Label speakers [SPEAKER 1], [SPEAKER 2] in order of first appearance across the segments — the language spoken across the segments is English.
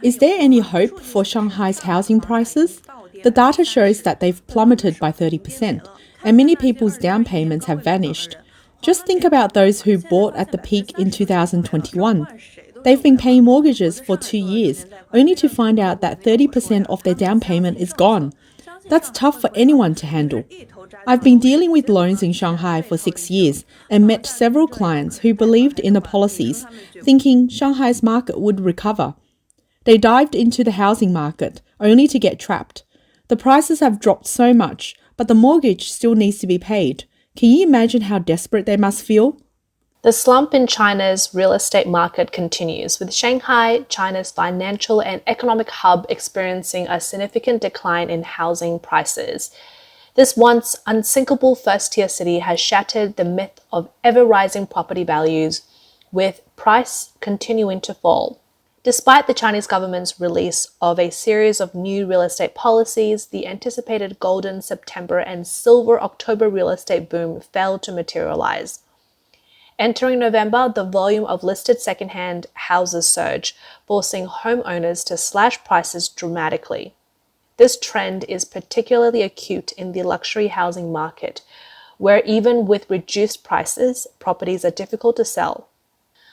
[SPEAKER 1] Is there any hope for Shanghai's housing prices? The data shows that they've plummeted by 30%, and many people's down payments have vanished. Just think about those who bought at the peak in 2021. They've been paying mortgages for 2 years, only to find out that 30% of their down payment is gone. That's tough for anyone to handle. I've been dealing with loans in Shanghai for 6 years and met several clients who believed in the policies, thinking Shanghai's market would recover. They dived into the housing market, only to get trapped. The prices have dropped so much, but the mortgage still needs to be paid. Can you imagine how desperate they must feel?
[SPEAKER 2] The slump in China's real estate market continues, with Shanghai, China's financial and economic hub, experiencing a significant decline in housing prices. This once unsinkable first-tier city has shattered the myth of ever-rising property values, with price continuing to fall. Despite the Chinese government's release of a series of new real estate policies, the anticipated golden September and silver October real estate boom failed to materialize. Entering November, the volume of listed second-hand houses surged, forcing homeowners to slash prices dramatically. This trend is particularly acute in the luxury housing market, where even with reduced prices, properties are difficult to sell.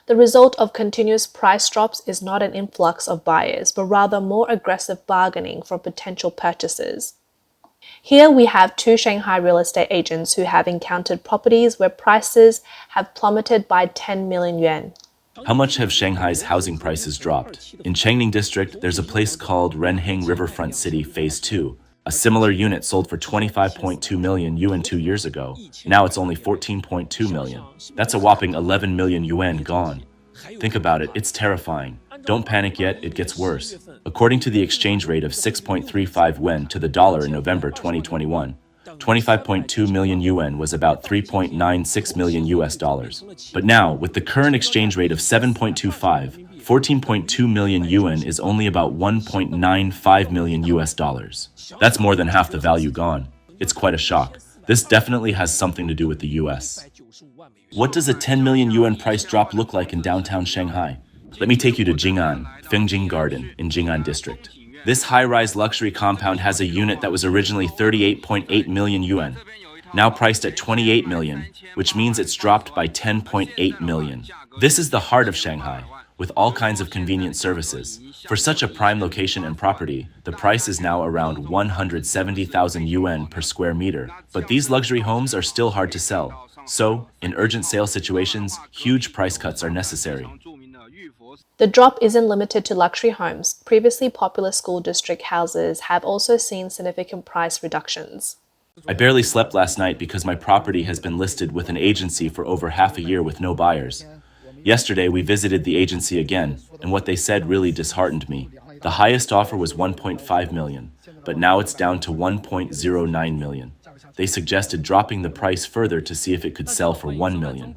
[SPEAKER 2] The result of continuous price drops is not an influx of buyers, but rather more aggressive bargaining from potential purchasers. Here we have two Shanghai real estate agents who have encountered properties where prices have plummeted by 10 million yuan.
[SPEAKER 3] How much have Shanghai's housing prices dropped? In Chengning district, there's a place called Renheng Riverfront City Phase 2. A similar unit sold for 25.2 million yuan 2 years ago. Now it's only 14.2 million. That's a whopping 11 million yuan gone. Think about it, it's terrifying. Don't panic yet, it gets worse. According to the exchange rate of 6.35 yuan to the dollar in November 2021, 25.2 million yuan was about 3.96 million US dollars. But now, with the current exchange rate of 7.25, 14.2 million yuan is only about 1.95 million US dollars. That's more than half the value gone. It's quite a shock. This definitely has something to do with the US. What does a 10 million yuan price drop look like in downtown Shanghai? Let me take you to Jing'an, Fengjing Garden in Jing'an district. This high-rise luxury compound has a unit that was originally 38.8 million yuan, now priced at 28 million, which means it's dropped by 10.8 million. This is the heart of Shanghai, with all kinds of convenient services. For such a prime location and property, the price is now around 170,000 yuan per square meter. But these luxury homes are still hard to sell. So, in urgent sale situations, huge price cuts are necessary.
[SPEAKER 2] The drop isn't limited to luxury homes. Previously popular school district houses have also seen significant price reductions.
[SPEAKER 3] I barely slept last night because my property has been listed with an agency for over half a year with no buyers. Yesterday, we visited the agency again, and what they said really disheartened me. The highest offer was 1.5 million, but now it's down to 1.09 million. They suggested dropping the price further to see if it could sell for 1 million.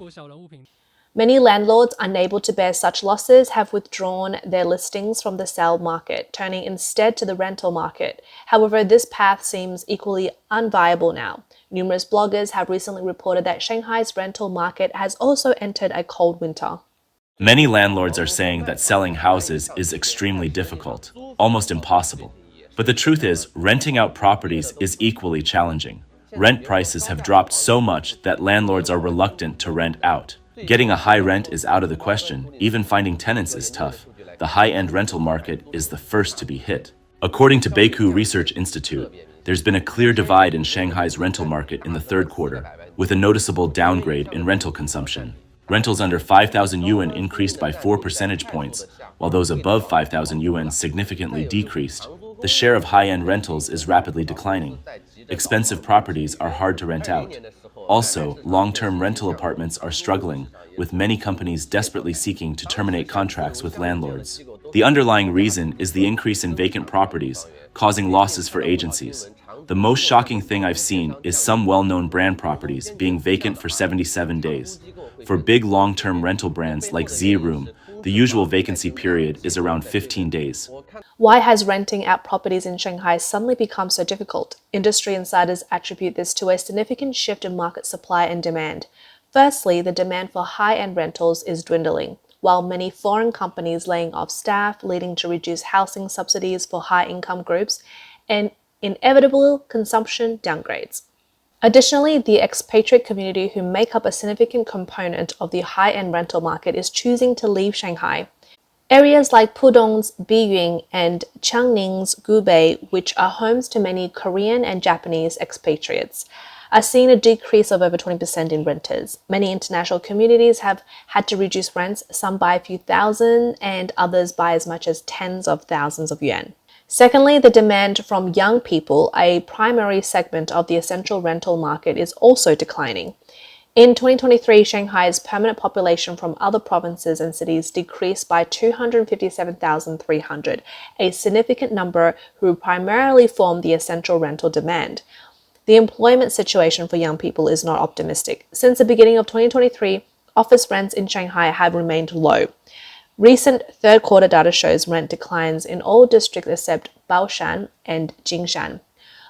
[SPEAKER 2] Many landlords unable to bear such losses have withdrawn their listings from the sale market, turning instead to the rental market. However, this path seems equally unviable now. Numerous bloggers have recently reported that Shanghai's rental market has also entered a cold winter.
[SPEAKER 3] Many landlords are saying that selling houses is extremely difficult, almost impossible. But the truth is, renting out properties is equally challenging. Rent prices have dropped so much that landlords are reluctant to rent out. Getting a high rent is out of the question. Even finding tenants is tough. The high-end rental market is the first to be hit. According to Beku Research Institute, there's been a clear divide in Shanghai's rental market in the third quarter, with a noticeable downgrade in rental consumption. Rentals under 5,000 yuan increased by 4 percentage points, while those above 5,000 yuan significantly decreased. The share of high-end rentals is rapidly declining. Expensive properties are hard to rent out. Also, long-term rental apartments are struggling, with many companies desperately seeking to terminate contracts with landlords. The underlying reason is the increase in vacant properties, causing losses for agencies. The most shocking thing I've seen is some well-known brand properties being vacant for 77 days. For big long-term rental brands like Z-Room, the usual vacancy period is around 15 days.
[SPEAKER 2] Why has renting out properties in Shanghai suddenly become so difficult? Industry insiders attribute this to a significant shift in market supply and demand. Firstly, the demand for high-end rentals is dwindling. while many foreign companies laying off staff, leading to reduced housing subsidies for high-income groups and inevitable consumption downgrades. Additionally, the expatriate community, who make up a significant component of the high-end rental market, is choosing to leave Shanghai. Areas like Pudong's Biyun and Changning's Gubei, which are homes to many Korean and Japanese expatriates, are seeing a decrease of over 20% in renters. Many international communities have had to reduce rents, some by a few thousand and others by as much as tens of thousands of yuan. Secondly, the demand from young people, a primary segment of the essential rental market, is also declining. In 2023, Shanghai's permanent population from other provinces and cities decreased by 257,300, a significant number who primarily form the essential rental demand. The employment situation for young people is not optimistic. Since the beginning of 2023, office rents in Shanghai have remained low. Recent third quarter data shows rent declines in all districts except Baoshan and Jingshan.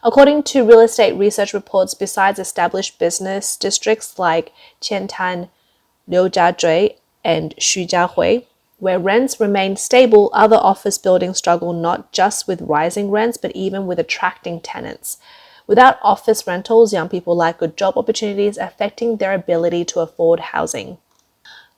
[SPEAKER 2] According to real estate research reports, besides established business districts like Qiantan, Liujiazhui, and Xujiahui, where rents remain stable, other office buildings struggle not just with rising rents, but even with attracting tenants. Without office rentals, young people lack good job opportunities, affecting their ability to afford housing.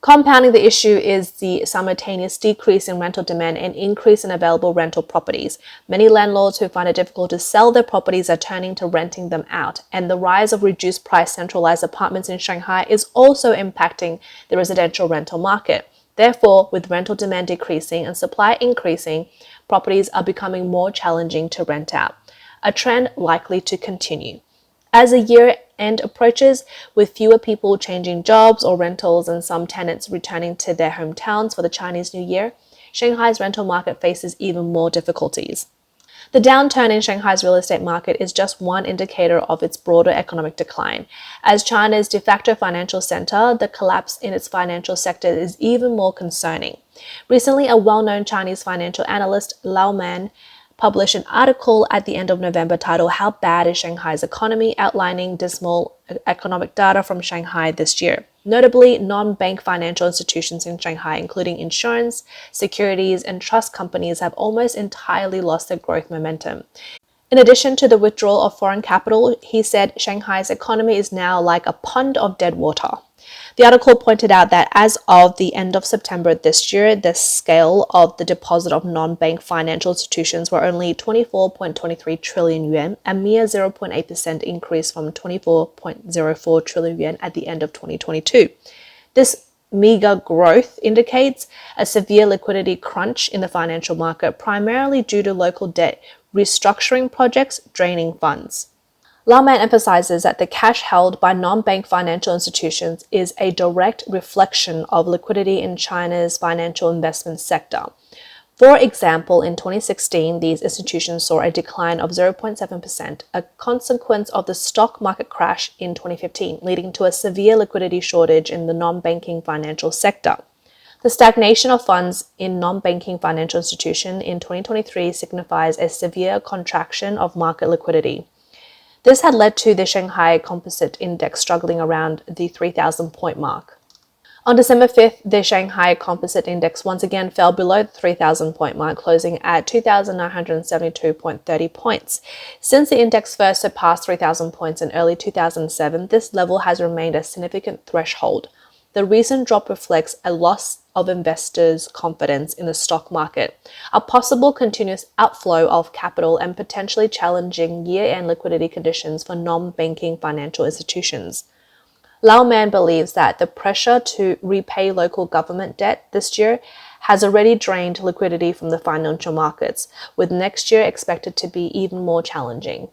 [SPEAKER 2] Compounding the issue is the simultaneous decrease in rental demand and increase in available rental properties. Many landlords who find it difficult to sell their properties are turning to renting them out, and the rise of reduced price centralized apartments in Shanghai is also impacting the residential rental market. Therefore, with rental demand decreasing and supply increasing, properties are becoming more challenging to rent out, a trend likely to continue. As the year-end approaches, with fewer people changing jobs or rentals and some tenants returning to their hometowns for the Chinese New Year, Shanghai's rental market faces even more difficulties. The downturn in Shanghai's real estate market is just one indicator of its broader economic decline. As China's de facto financial center, the collapse in its financial sector is even more concerning. Recently, a well-known Chinese financial analyst, Lao Man, published an article at the end of November titled "How Bad is Shanghai's Economy?" outlining dismal economic data from Shanghai this year. Notably, non-bank financial institutions in Shanghai, including insurance, securities, and trust companies, have almost entirely lost their growth momentum. In addition to the withdrawal of foreign capital, he said Shanghai's economy is now like a pond of dead water. The article pointed out that as of the end of September this year, the scale of the deposit of non-bank financial institutions were only 24.23 trillion yuan, a mere 0.8% increase from 24.04 trillion yuan at the end of 2022. This meager growth indicates a severe liquidity crunch in the financial market, primarily due to local debt restructuring projects draining funds. Lao Man emphasizes that the cash held by non-bank financial institutions is a direct reflection of liquidity in China's financial investment sector. For example, in 2016, these institutions saw a decline of 0.7%, a consequence of the stock market crash in 2015, leading to a severe liquidity shortage in the non-banking financial sector. The stagnation of funds in non-banking financial institutions in 2023 signifies a severe contraction of market liquidity. This had led to the Shanghai Composite Index struggling around the 3,000-point mark. On December 5th, the Shanghai Composite Index once again fell below the 3,000-point mark, closing at 2,972.30 points. Since the index first surpassed 3,000 points in early 2007, this level has remained a significant threshold. The recent drop reflects a loss of investors' confidence in the stock market, a possible continuous outflow of capital, and potentially challenging year-end liquidity conditions for non-banking financial institutions. Lao Man believes that the pressure to repay local government debt this year has already drained liquidity from the financial markets, with next year expected to be even more challenging.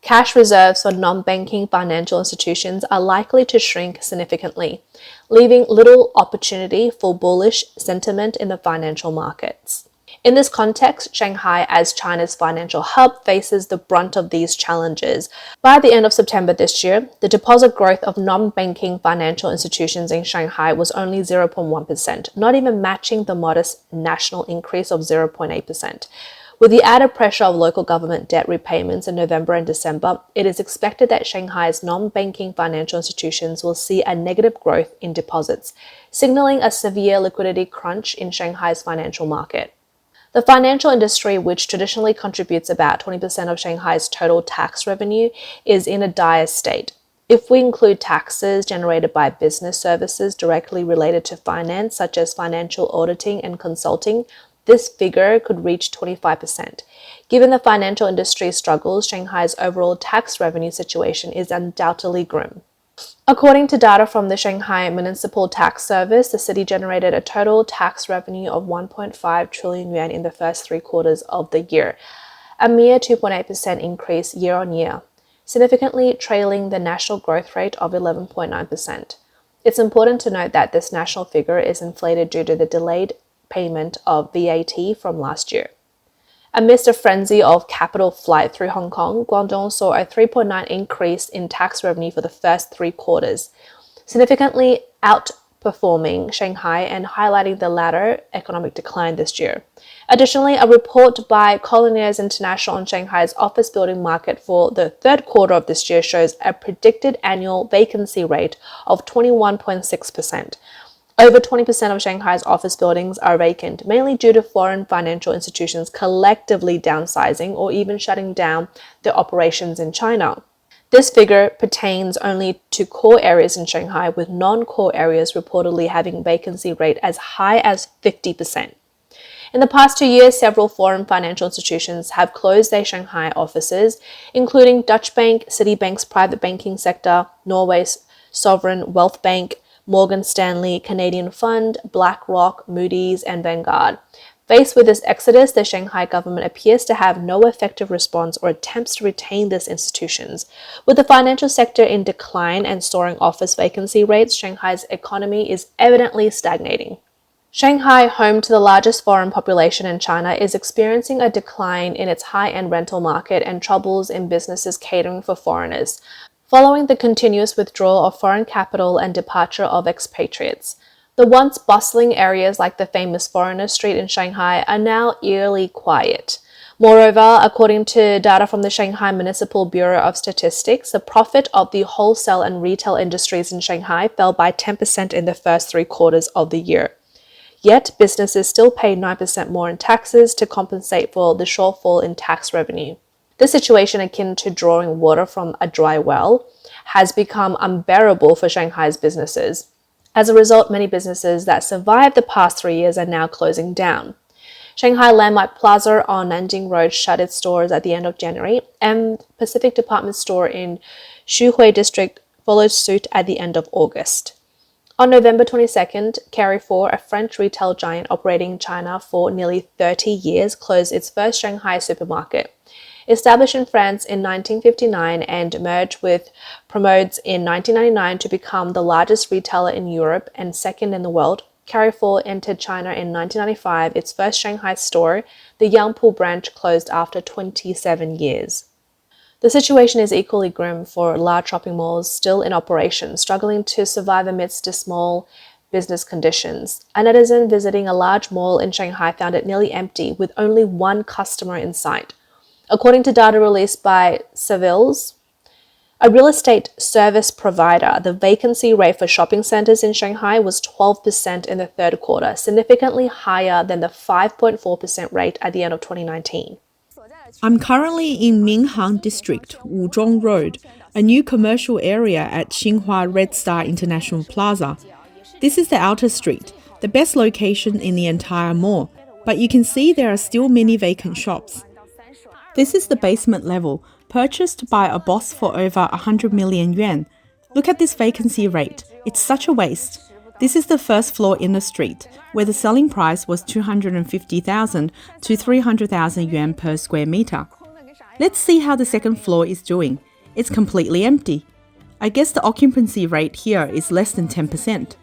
[SPEAKER 2] Cash reserves for non-banking financial institutions are likely to shrink significantly, leaving little opportunity for bullish sentiment in the financial markets. In this context, Shanghai, as China's financial hub, faces the brunt of these challenges. By the end of September this year, the deposit growth of non-banking financial institutions in Shanghai was only 0.1%, not even matching the modest national increase of 0.8%. With the added pressure of local government debt repayments in November and December, it is expected that Shanghai's non-banking financial institutions will see a negative growth in deposits, signaling a severe liquidity crunch in Shanghai's financial market. The financial industry, which traditionally contributes about 20% of Shanghai's total tax revenue, is in a dire state. If we include taxes generated by business services directly related to finance, such as financial auditing and consulting, this figure could reach 25%. Given the financial industry's struggles, Shanghai's overall tax revenue situation is undoubtedly grim. According to data from the Shanghai Municipal Tax Service, the city generated a total tax revenue of 1.5 trillion yuan in the first 3 quarters of the year, a mere 2.8% increase year on year, significantly trailing the national growth rate of 11.9%. It's important to note that this national figure is inflated due to the delayed payment of VAT from last year. Amidst a frenzy of capital flight through Hong Kong, Guangdong saw a 3.9% increase in tax revenue for the first 3 quarters, significantly outperforming Shanghai and highlighting the latter economic decline this year. Additionally, a report by Colliers International on Shanghai's office building market for the 3rd quarter of this year shows a predicted annual vacancy rate of 21.6%. Over 20% of Shanghai's office buildings are vacant, mainly due to foreign financial institutions collectively downsizing or even shutting down their operations in China. This figure pertains only to core areas in Shanghai, with non-core areas reportedly having vacancy rate as high as 50%. In the past 2 years, several foreign financial institutions have closed their Shanghai offices, including Dutch Bank, Citibank's private banking sector, Norway's sovereign wealth bank, Morgan Stanley, Canadian Fund, BlackRock, Moody's, and Vanguard. Faced with this exodus, the Shanghai government appears to have no effective response or attempts to retain these institutions. With the financial sector in decline and soaring office vacancy rates, Shanghai's economy is evidently stagnating. Shanghai, home to the largest foreign population in China, is experiencing a decline in its high-end rental market and troubles in businesses catering for foreigners, following the continuous withdrawal of foreign capital and departure of expatriates. The once bustling areas like the famous Foreigner Street in Shanghai are now eerily quiet. Moreover, according to data from the Shanghai Municipal Bureau of Statistics, the profit of the wholesale and retail industries in Shanghai fell by 10% in the first 3 quarters of the year. Yet, businesses still pay 9% more in taxes to compensate for the shortfall in tax revenue. This situation, akin to drawing water from a dry well, has become unbearable for Shanghai's businesses. As a result, many businesses that survived the past 3 years are now closing down. Shanghai Landmark Plaza on Nanjing Road shut its doors at the end of January, and Pacific Department Store in Xuhui District followed suit at the end of August. On November 22nd, Carrefour, a French retail giant operating in China for nearly 30 years, closed its first Shanghai supermarket. Established in France in 1959 and merged with Promodes in 1999 to become the largest retailer in Europe and second in the world, Carrefour entered China in 1995. Its first Shanghai store, the Yangpu branch, closed after 27 years. The situation is equally grim for large shopping malls still in operation, struggling to survive amidst dismal business conditions. A netizen visiting a large mall in Shanghai found it nearly empty, with only one customer in sight. According to data released by Savills, a real estate service provider, the vacancy rate for shopping centers in Shanghai was 12% in the 3rd quarter, significantly higher than the 5.4% rate at the end of 2019.
[SPEAKER 1] I'm currently in Minhang District, Wuzhong Road, a new commercial area at Xinhua Red Star International Plaza. This is the outer street, the best location in the entire mall, but you can see there are still many vacant shops. This is the basement level, purchased by a boss for over 100 million yuan. Look at this vacancy rate. It's such a waste. This is the first floor in the street, where the selling price was 250,000 to 300,000 yuan per square meter. Let's see how the second floor is doing. It's completely empty. I guess the occupancy rate here is less than 10%.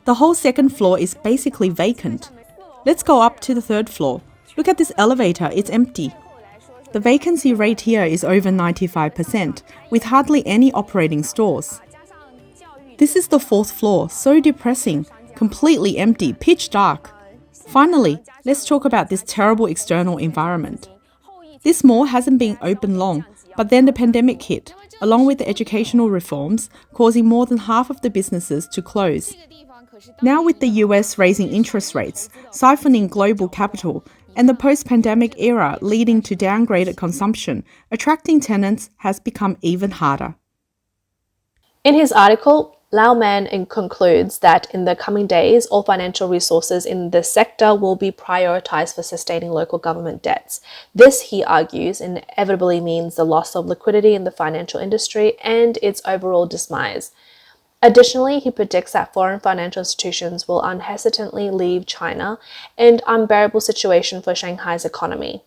[SPEAKER 1] The whole second floor is basically vacant. Let's go up to the 3rd floor. Look at this elevator, it's empty. The vacancy rate here is over 95%, with hardly any operating stores. This is the 4th floor, so depressing, completely empty, pitch dark. Finally, let's talk about this terrible external environment. This mall hasn't been open long, but then the pandemic hit, along with the educational reforms, causing more than half of the businesses to close. Now with the US raising interest rates, siphoning global capital, and the post-pandemic era leading to downgraded consumption, attracting tenants has become even harder.
[SPEAKER 2] In his article, Lao Man concludes that in the coming days, all financial resources in the sector will be prioritized for sustaining local government debts. This, he argues, inevitably means the loss of liquidity in the financial industry and its overall demise. Additionally, he predicts that foreign financial institutions will unhesitantly leave China, an unbearable situation for Shanghai's economy.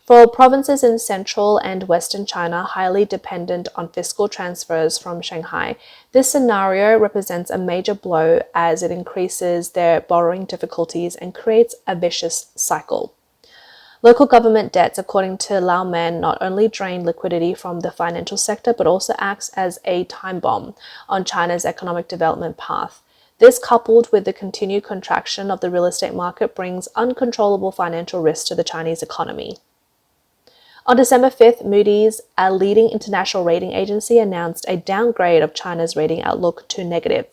[SPEAKER 2] For provinces in central and western China highly dependent on fiscal transfers from Shanghai, this scenario represents a major blow as it increases their borrowing difficulties and creates a vicious cycle. Local government debts, according to Lao Man, not only drain liquidity from the financial sector, but also acts as a time bomb on China's economic development path. This, coupled with the continued contraction of the real estate market, brings uncontrollable financial risk to the Chinese economy. On December 5th, Moody's, a leading international rating agency, announced a downgrade of China's rating outlook to negative.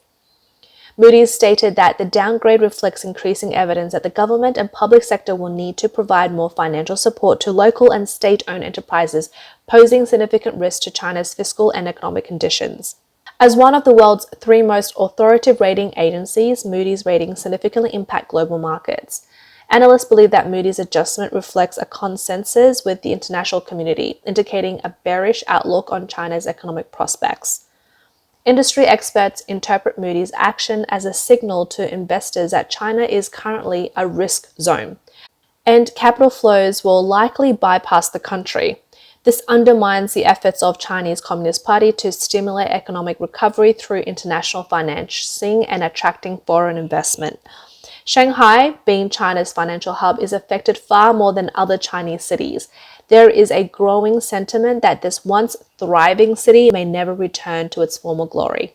[SPEAKER 2] Moody's stated that the downgrade reflects increasing evidence that the government and public sector will need to provide more financial support to local and state-owned enterprises, posing significant risk to China's fiscal and economic conditions. As one of the world's three most authoritative rating agencies, Moody's ratings significantly impact global markets. Analysts believe that Moody's adjustment reflects a consensus with the international community, indicating a bearish outlook on China's economic prospects. Industry experts interpret Moody's action as a signal to investors that China is currently a risk zone, and capital flows will likely bypass the country. This undermines the efforts of Chinese Communist Party to stimulate economic recovery through international financing and attracting foreign investment. Shanghai, being China's financial hub, is affected far more than other Chinese cities. There is a growing sentiment that this once thriving city may never return to its former glory.